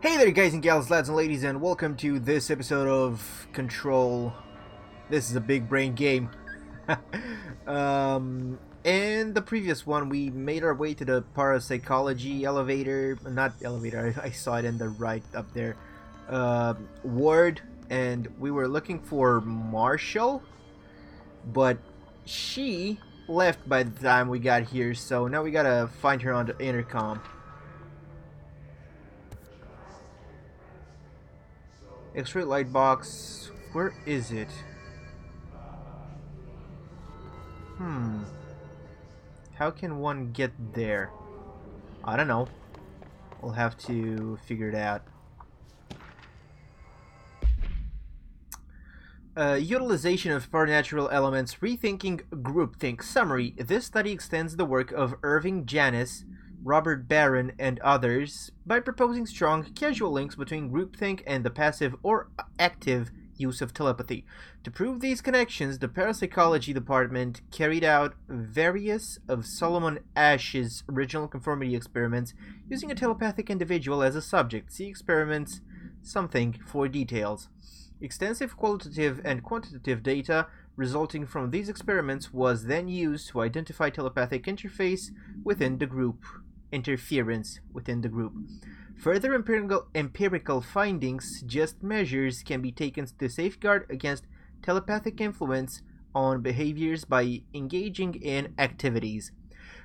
Hey there guys and gals, lads and ladies, and welcome to this episode of Control. This is a big brain game. In the previous one, we made our way to the parapsychology elevator, not elevator, I saw it in the right up there, ward, and we were looking for Marshall, but she left by the time we got here, so now we gotta find her on the intercom. X-ray light box. Where is it? Hmm. How can one get there? I don't know. We'll have to figure it out. Utilization of supernatural elements, rethinking groupthink. Summary. This study extends the work of Irving Janis, Robert Barron, and others by proposing strong, casual links between groupthink and the passive or active use of telepathy. To prove these connections, the parapsychology department carried out various of Solomon Asch's original conformity experiments using a telepathic individual as a subject. See experiments something for details. Extensive qualitative and quantitative data resulting from these experiments was then used to identify telepathic interference within the group. Further empirical findings suggest measures can be taken to safeguard against telepathic influence on behaviors by engaging in activities.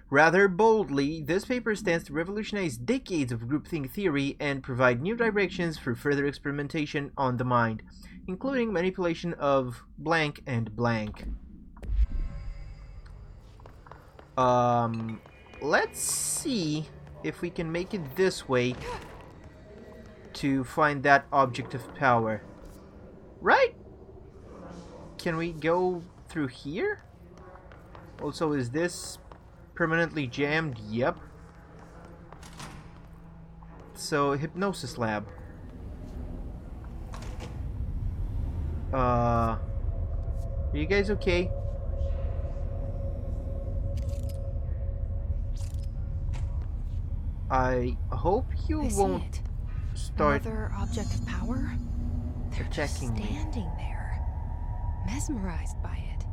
Rather boldly, this paper stands to revolutionize decades of groupthink theory and provide new directions for further experimentation on the mind, including manipulation of blank and blank. Let's see if we can make it this way to find that object of power. Right? Can we go through here? Also, is this permanently jammed? Yep. So, hypnosis lab. Are you guys okay? I hope you won't start another object of power. They're just attacking me. standing there, mesmerized by it.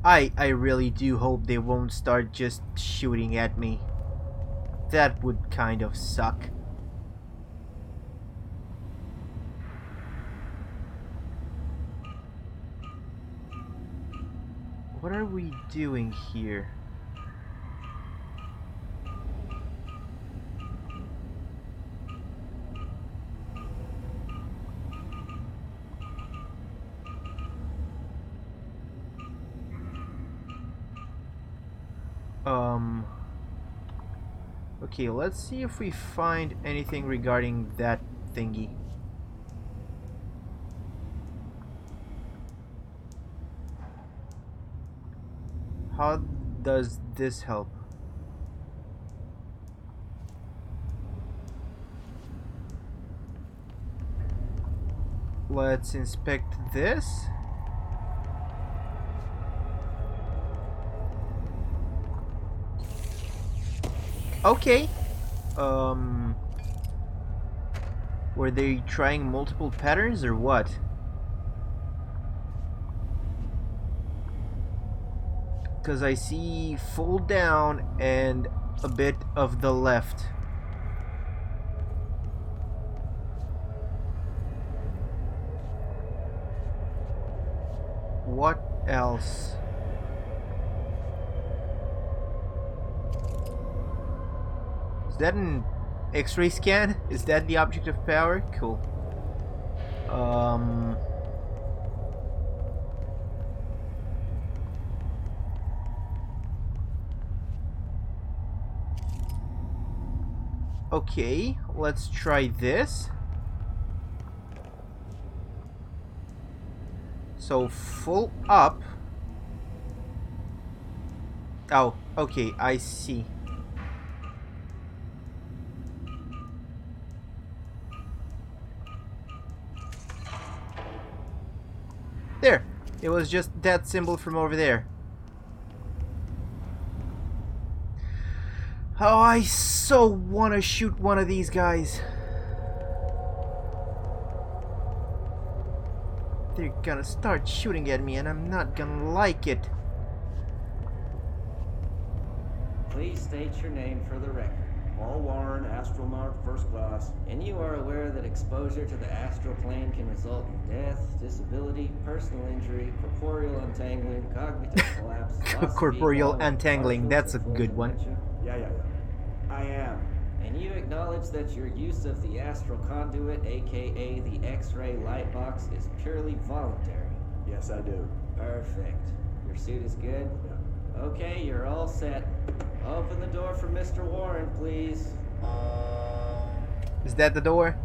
I really do hope they won't start just shooting at me. That would kind of suck. What are we doing here? Okay, let's see if we find anything regarding that thingy. How does this help? Let's inspect this. Okay. Were they trying multiple patterns or what? Because I see full down and a bit of the left. What else? Is that an X-ray scan? Is that the object of power? Cool. Okay, let's try this. So full up. Oh, okay, I see. There! It was just that symbol from over there. Oh, I so want to shoot one of these guys. They're gonna start shooting at me and I'm not gonna like it. Please state your name for the record. Paul Warren, astronaut, first class. And you are aware that exposure to the astral plane can result in death, disability, personal injury, corporeal untangling, cognitive collapse, loss of Corporeal ego, untangling, partial that's to a full good one. dementia. Yeah. I am. And you acknowledge that your use of the astral conduit, aka the X-ray lightbox, is purely voluntary. Yes, I do. Perfect. Your suit is good? Yeah. Okay, you're all set. Open the door for Mr. Warren, please. Is that the door?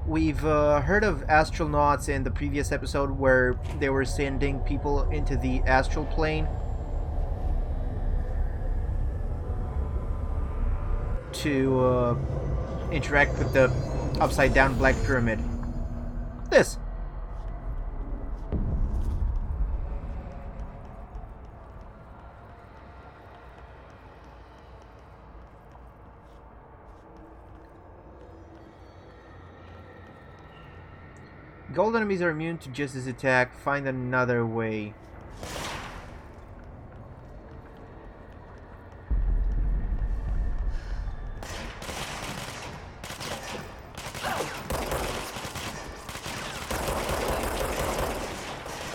We've heard of astronauts in the previous episode where they were sending people into the astral plane to interact with the upside down black pyramid. This. Gold enemies are immune to just this attack. Find another way.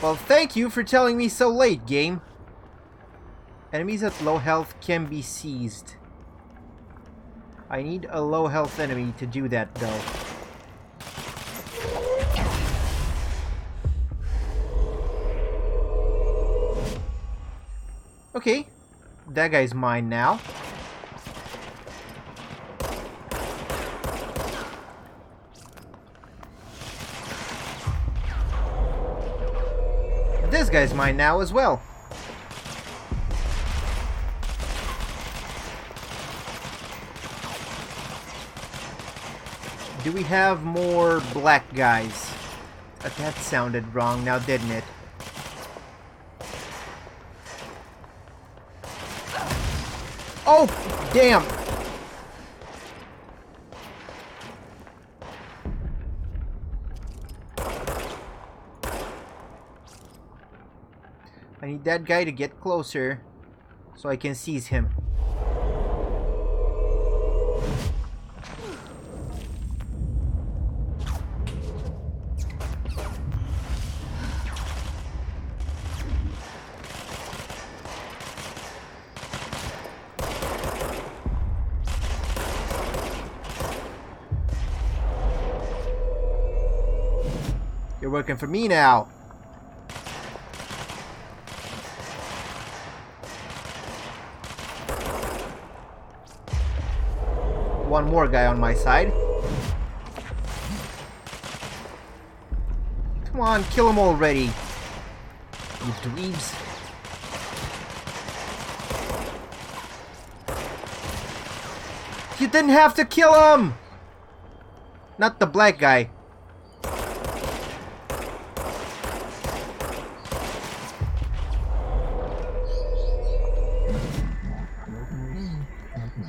Well, thank you for telling me so late, game. Enemies at low health can be seized. I need a low health enemy to do that, though. Okay, that guy's mine now. This guy's mine now as well. Do we have more black guys? That sounded wrong now, didn't it? Oh, damn! I need that guy to get closer so I can seize him. You're working for me now. One more guy on my side. Come on, kill him already, you dweebs. You didn't have to kill him! Not the black guy.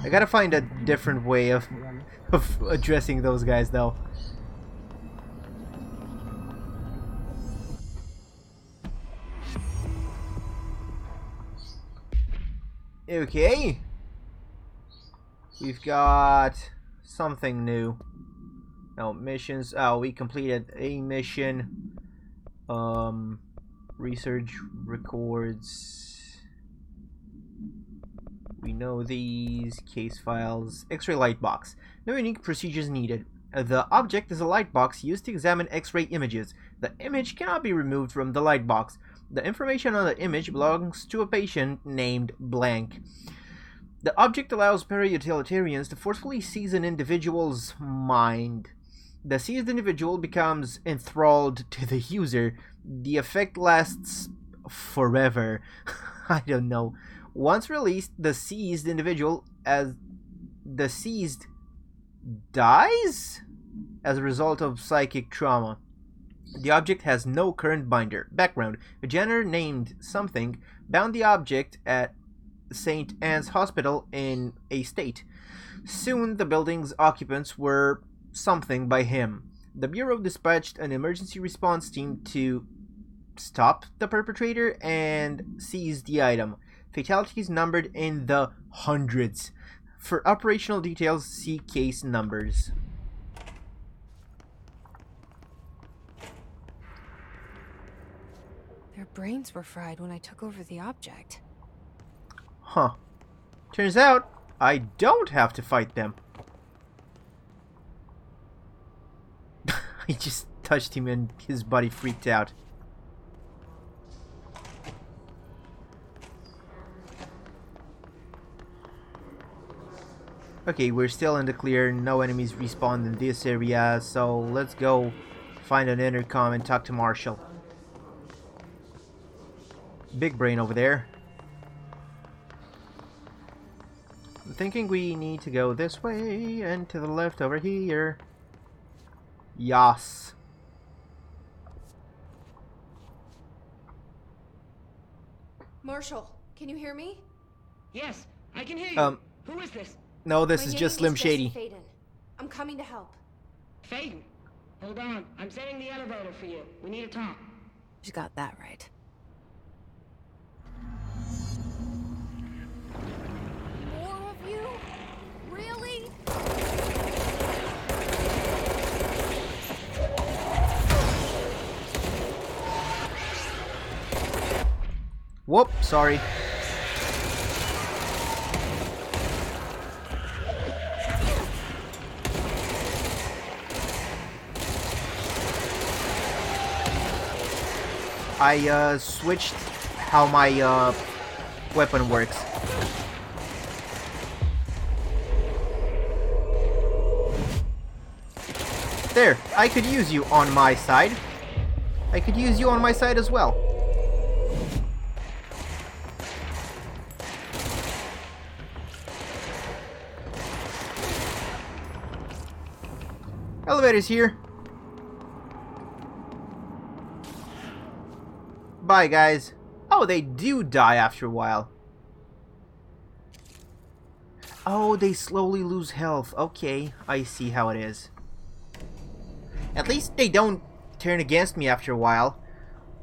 I gotta find a different way of addressing those guys, though. Okay. We've got something new. No, missions. Oh, we completed a mission. Research records. We know these. Case files. X-ray light box. No unique procedures needed. The object is a light box used to examine X-ray images. The image cannot be removed from the light box. The information on the image belongs to a patient named blank. The object allows para-utilitarians to forcefully seize an individual's mind. The seized individual becomes enthralled to the user. The effect lasts forever. I don't know. Once released, the seized individual dies as a result of psychic trauma. The object has no current binder. Background. A janitor named something bound the object at St. Anne's Hospital in a state. Soon, the building's occupants were something by him. The Bureau dispatched an emergency response team to stop the perpetrator and seize the item. Fatalities numbered in the hundreds. For operational details, see case numbers. Their brains were fried when I took over the object. Huh. Turns out, I don't have to fight them. I just touched him and his body freaked out. Okay, we're still in the clear. No enemies respawned in this area, so let's go find an intercom and talk to Marshall. Big brain over there. I'm thinking we need to go this way and to the left over here. Yas. Marshall, can you hear me? Yes, I can hear you. Who is this? No, this My is name just Slim Shady. Jesse Faden. I'm coming to help. Faden. Hold on. I'm setting the elevator for you. We need to talk. She got that right. More of you? Really? Whoop, sorry. I switched how my weapon works. There, I could use you on my side. I could use you on my side as well. Elevator's here. Bye, guys. Oh, they do die after a while. Oh, they slowly lose health. Okay, I see how it is. At least they don't turn against me after a while.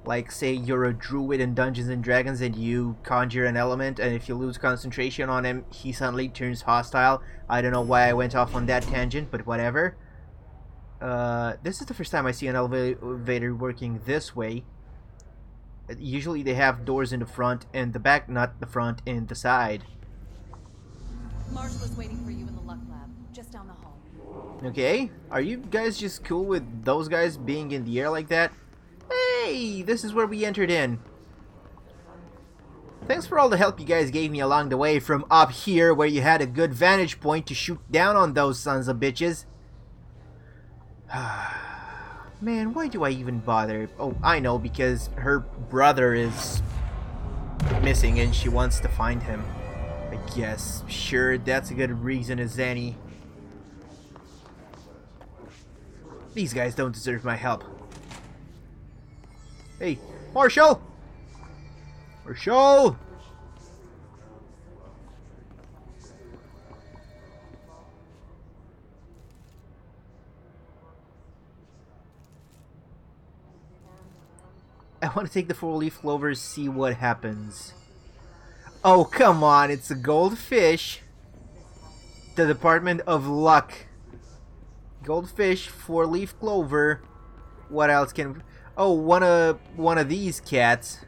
Like, say you're a druid in Dungeons and Dragons and you conjure an element, and if you lose concentration on him, he suddenly turns hostile. I don't know why I went off on that tangent, but whatever. This is the first time I see an elevator working this way. Usually they have doors in the front and the back, not the front and the side. Marshall is waiting for you in the luck lab, just down the hall. Okay, are you guys just cool with those guys being in the air like that? Hey, this is where we entered in. Thanks for all the help you guys gave me along the way from up here where you had a good vantage point to shoot down on those sons of bitches. Man, why do I even bother? Oh, I know, because her brother is missing and she wants to find him. I guess. Sure, that's a good reason as any. These guys don't deserve my help. Hey, Marshall! Marshall! I want to take the 4-leaf clovers, see what happens. Oh, come on, it's a goldfish. The Department of Luck. Goldfish, 4-leaf clover. What else can... Oh, one of these cats.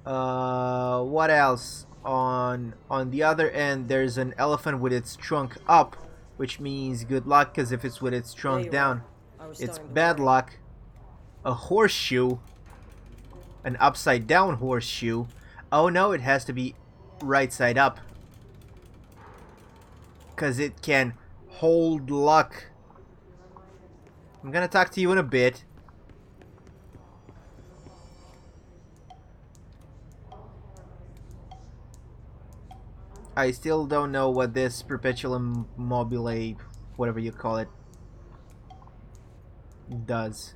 What else? On the other end, there's an elephant with its trunk up, which means good luck, because if it's with its trunk down, it's bad luck. A horseshoe. An upside down horseshoe. Oh no, it has to be right side up, because it can hold luck. I'm gonna talk to you in a bit. I still don't know what this perpetuum mobile, whatever you call it, does.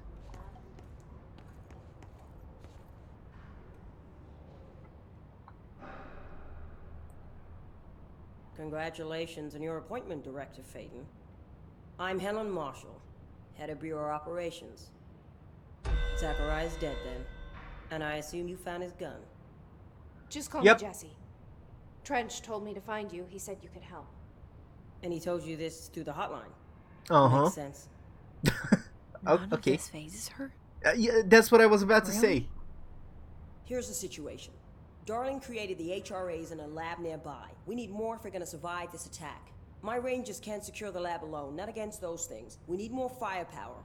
Congratulations on your appointment, Director Phaeton. I'm Helen Marshall, head of Bureau Operations. Zachariah's dead then, and I assume you found his gun. Just call Yep. me Jesse. Trench told me to find you. He said you could help. And he told you this through the hotline. Uh-huh. Makes sense. Oh, None of okay. this phases her. Yeah, that's what I was about to say. Really? Here's the situation. Darling created the HRAs in a lab nearby. We need more if we're gonna survive this attack. My rangers can't secure the lab alone, not against those things. We need more firepower.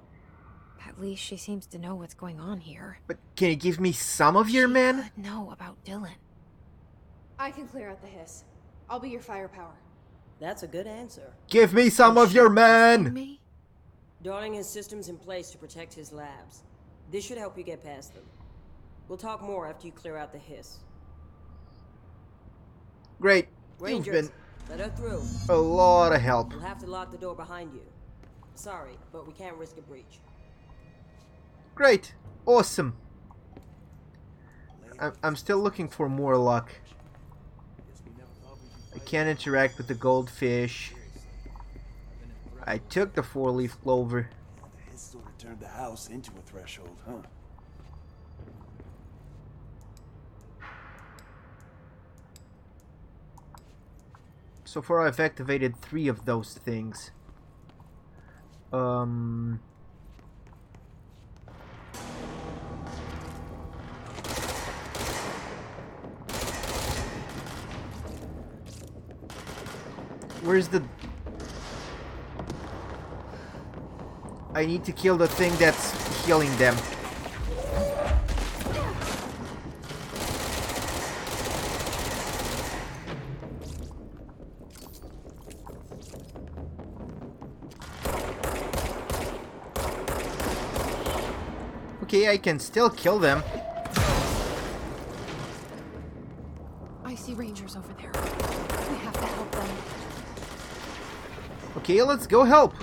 At least she seems to know what's going on here. But can you give me some of your She men? could know about Dylan. I can clear out the hiss. I'll be your firepower. That's a good answer. Give me some of your men! Me? Darling has systems in place to protect his labs. This should help you get past them. We'll talk more after you clear out the hiss. Great. Rangers, You've been let her through. a lot of help. We'll have to lock the door behind you. Sorry, but we can't risk a breach. Great. Awesome. I'm still looking for more luck. I can't interact with the goldfish. I took the 4-leaf clover. It sort of turned the house into a threshold, huh? So far I've activated 3 of those things. Where's the... I need to kill the thing that's healing them. Okay, I can still kill them. I see rangers over there. We have to help them. Okay, let's go help.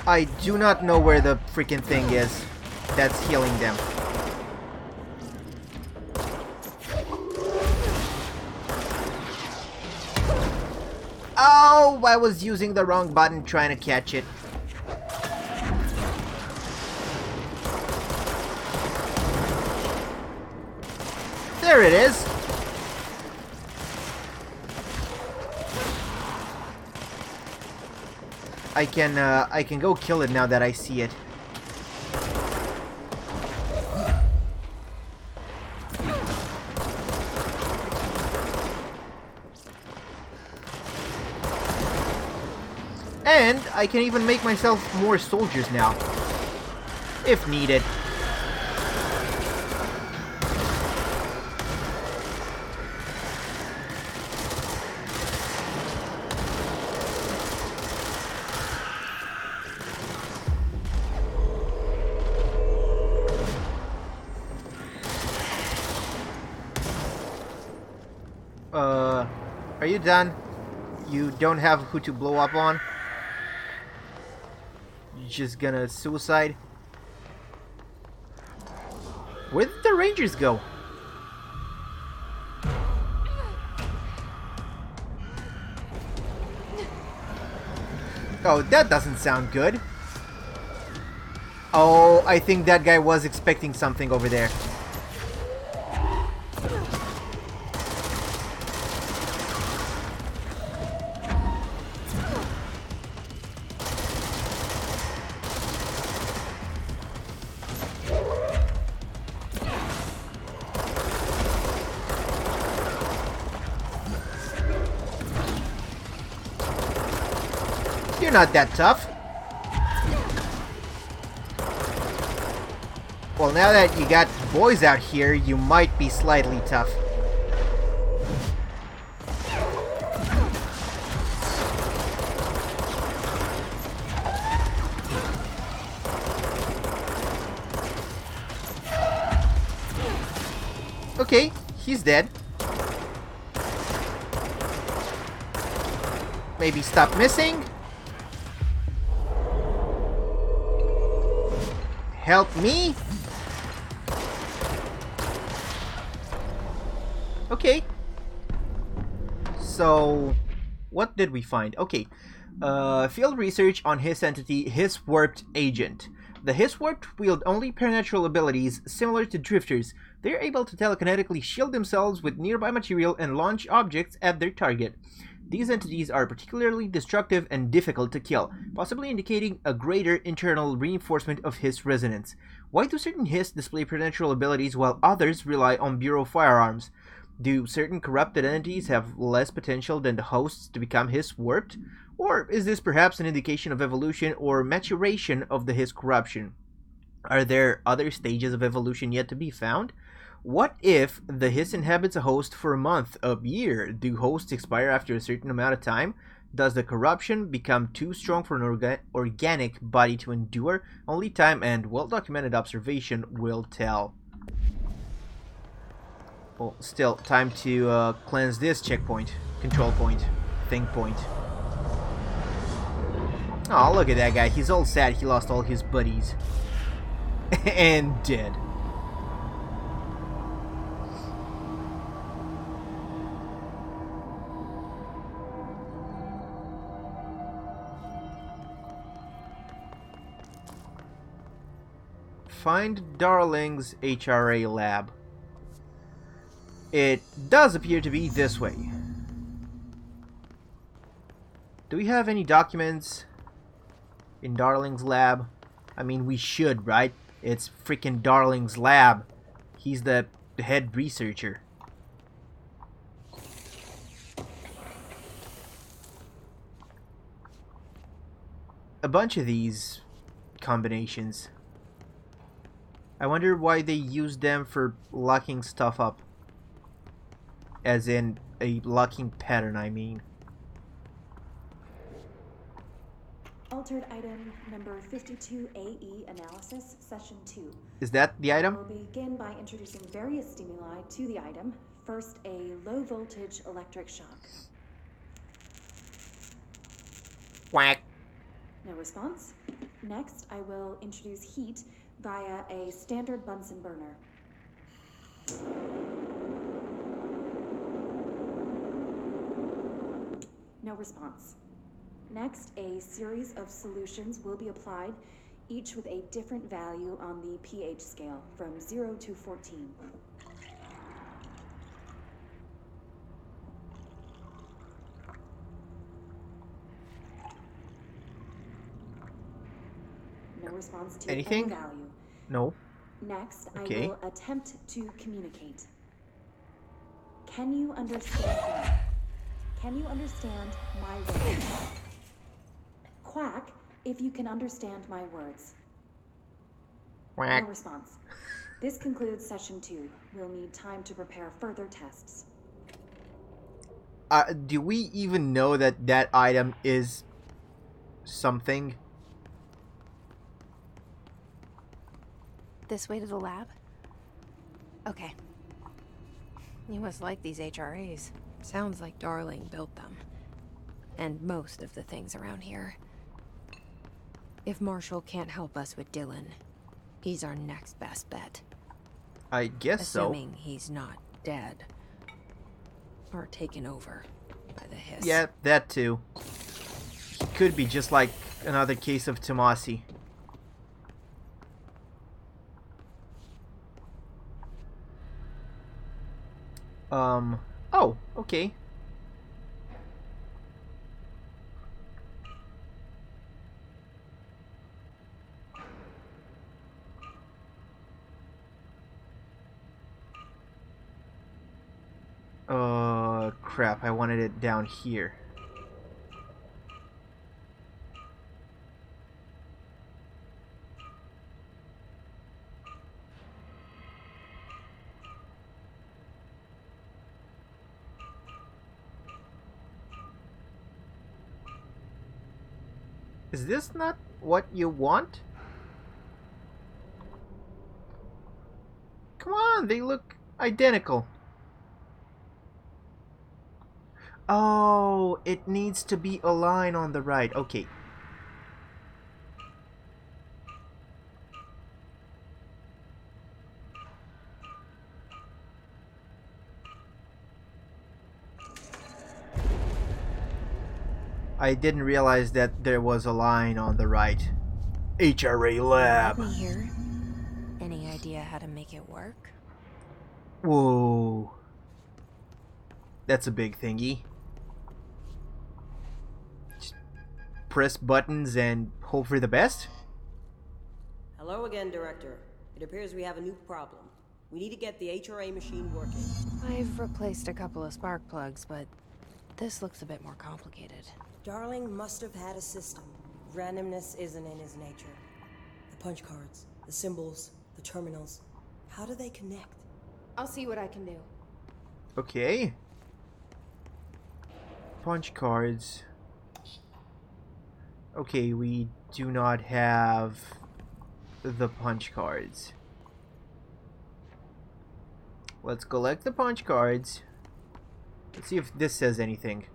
I do not know where the freaking thing is that's healing them. Oh, I was using the wrong button trying to catch it. There it is. I can go kill it now that I see it. And I can even make myself more soldiers now, if needed. Are you done? You don't have who to blow up on? You're just gonna suicide? Where did the Rangers go? Oh, that doesn't sound good. Oh, I think that guy was expecting something over there. You're not that tough. Well, now that you got boys out here, you might be slightly tough. Okay, he's dead. Maybe stop missing. Help me. Okay. So, what did we find? Okay. Field research on his entity, his warped agent. The his warped wield only supernatural abilities similar to drifters. They are able to telekinetically shield themselves with nearby material and launch objects at their target. These entities are particularly destructive and difficult to kill, possibly indicating a greater internal reinforcement of his resonance. Why do certain Hiss display supernatural abilities while others rely on Bureau firearms? Do certain corrupted entities have less potential than the hosts to become Hiss warped? Or is this perhaps an indication of evolution or maturation of the Hiss corruption? Are there other stages of evolution yet to be found? What if the Hiss inhabits a host for a month, a year? Do hosts expire after a certain amount of time? Does the corruption become too strong for an organic body to endure? Only time and well-documented observation will tell. Well, still, time to cleanse this checkpoint, control point, thing point. Oh, look at that guy. He's all sad he lost all his buddies. And dead. Find Darling's HRA lab. It does appear to be this way. Do we have any documents in Darling's lab? I mean, we should, right? It's freaking Darling's lab. He's the head researcher. A bunch of these combinations. I wonder why they use them for locking stuff up. As in a locking pattern, I mean. Altered item number 52AE analysis, session 2. Is that the item? We'll begin by introducing various stimuli to the item. First, a low voltage electric shock. Quack. No response. Next, I will introduce heat via a standard Bunsen burner. No response. Next, a series of solutions will be applied, each with a different value on the pH scale, from 0 to 14. No response to anything? any value. No. Next, Okay. I will attempt to communicate. Can you understand me? Can you understand my words? Quack, if you can understand my words. Quack. No response. This concludes session 2. We'll need time to prepare further tests. Do we even know that that item is something? This way to the lab? Okay. You must like these HRAs. Sounds like Darling built them. And most of the things around here. If Marshall can't help us with Dylan, he's our next best bet. I guess Assuming he's not dead. Or taken over by the Hiss. Yeah, that too. He could be just like another case of Tomasi. Oh, okay. Crap, I wanted it down here. Is this not what you want? Come on, they look Identical. Oh, it needs to be a line on the right. Okay. I didn't realize that there was a line on the right. HRA lab. Let me hear. Any idea how to make it work? Whoa. That's a big thingy. Just press buttons and hope for the best? Hello again, Director. It appears we have a new problem. We need to get the HRA machine working. I've replaced a couple of spark plugs, but this looks a bit more complicated. Darling must have had a system. Randomness isn't in his nature. The punch cards, the symbols, the terminals. How do they connect? I'll see what I can do. Okay. Punch cards. Okay, we do not have the punch cards. Let's collect the punch cards. Let's see if this says anything.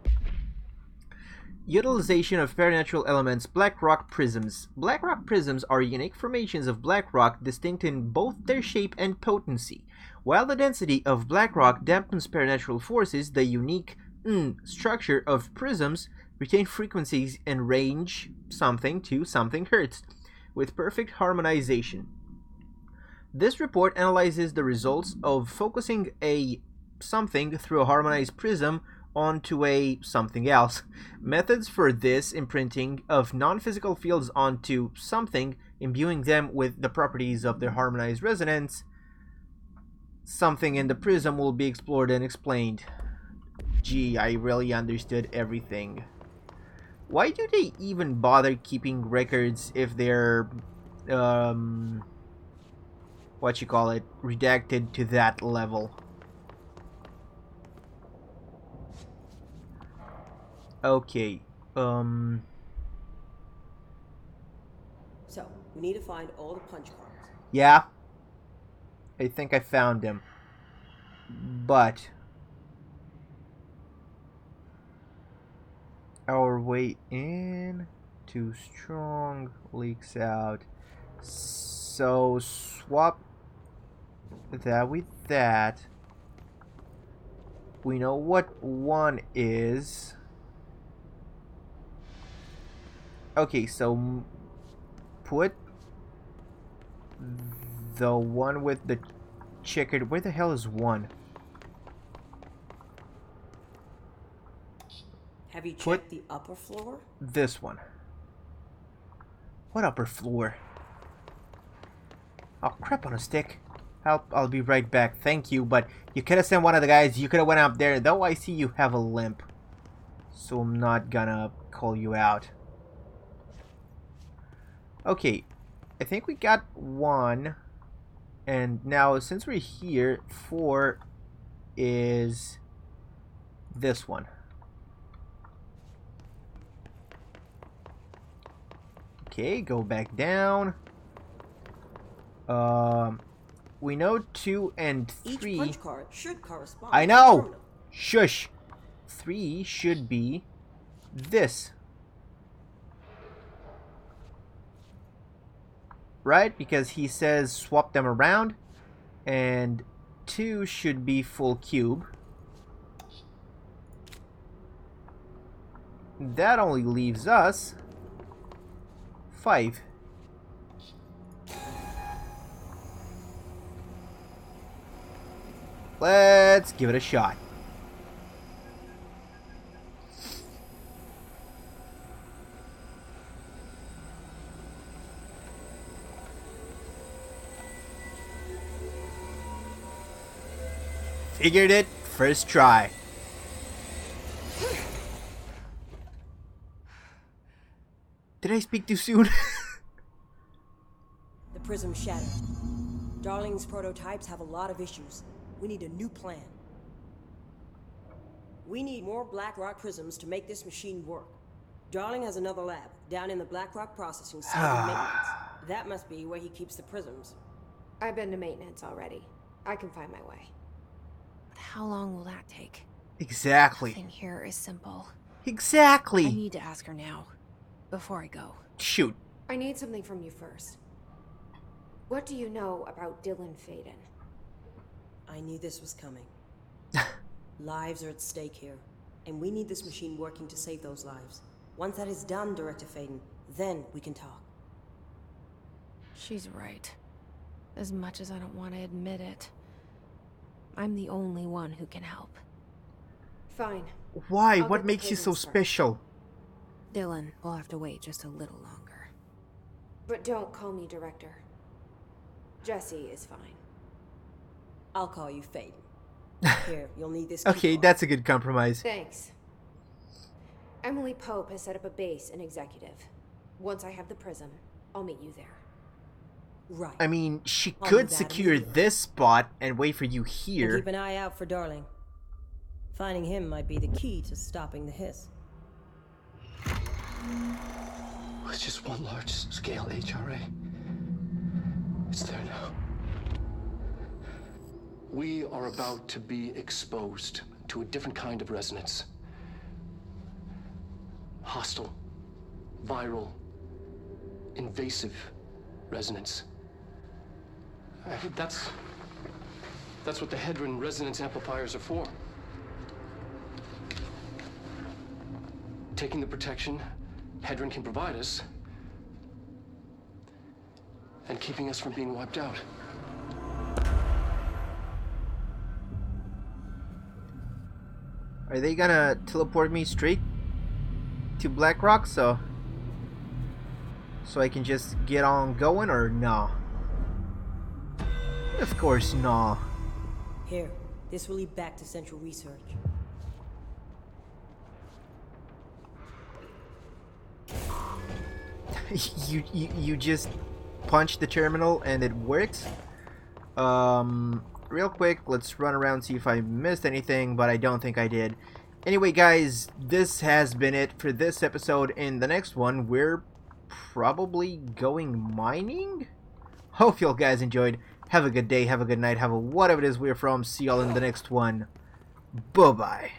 Utilization of supernatural elements, black rock prisms. Black rock prisms are unique formations of black rock distinct in both their shape and potency. While the density of black rock dampens supernatural forces, the unique structure of prisms retain frequencies and range something to something hertz with perfect harmonization. This report analyzes the results of focusing a something through a harmonized prism onto a something else. Methods for this imprinting of non-physical fields onto something, imbuing them with the properties of their harmonized resonance, something in the prism will be explored and explained. Gee, I really understood everything. Why do they even bother keeping records if they're, what you call it, redacted to that level? Okay, So, we need to find all the punch cards. yeah, I think I found them, but our way in too strong, leaks out, so swap that with that. We know what one is. Okay, so put the one with the checkered. Where the hell is one? Have you checked the upper floor? This one. What upper floor? Oh, crap on a stick. I'll be right back. Thank you, but you could have sent one of the guys. You could have went up there. Though I see you have a limp, so I'm not gonna call you out. Okay, I think we got one, and now since we're here, 4 is this one. Okay, go back down. We know 2 and 3. Each punch card should correspond. I know. Shush. 3 should be this. Right? Because he says swap them around. And 2 should be full cube. That only leaves us 5. Let's give it a shot. Figured it, first try. Did I speak too soon? The prism shattered. Darling's prototypes have a lot of issues. We need a new plan. We need more Black Rock prisms to make this machine work. Darling has another lab down in the Black Rock processing site in maintenance. That must be where he keeps the prisms. I've been to maintenance already. I can find my way. How long will that take? Exactly. Nothing here is simple. I Exactly. need to ask her now, before I go. Shoot. I need something from you first. What do you know about Dylan Faden? I knew this was coming. Lives are at stake here, and we need this machine working to save those lives. Once that is done, Director Faden, then we can talk. She's right. As much as I don't want to admit it, I'm the only one who can help. Fine. Why? I'll What get the makes you so prisons started. special? Dylan will have to wait just a little longer. But don't call me Director. Jesse is fine. I'll call you Faden. Here, you'll need this Okay, key card. that's a good compromise. Thanks. Emily Pope has set up a base in Executive. Once I have the prism, I'll meet you there. Right. I mean, she I'll do could that secure immediately. this spot and wait for you And here. keep an eye out for Darling. Finding him might be the key to stopping the hiss. It's just one large-scale HRA. It's there now. We are about to be exposed to a different kind of resonance. Hostile, viral, invasive resonance. That's what the Hedron resonance amplifiers are for. Taking the protection Hedron can provide us and keeping us from being wiped out. Are they gonna teleport me straight to Black Rock so I can just get on going, or nah? Of course nah. Here, this will lead back to Central Research. you just punch the terminal and it works. Real quick, let's run around, see if I missed anything, but I don't think I did. Anyway, guys, this has been it for this episode. In the next one, we're probably going mining? Hope you all guys enjoyed. Have a good day, have a good night, have a whatever it is we're from. See y'all in the next one. Bye-bye.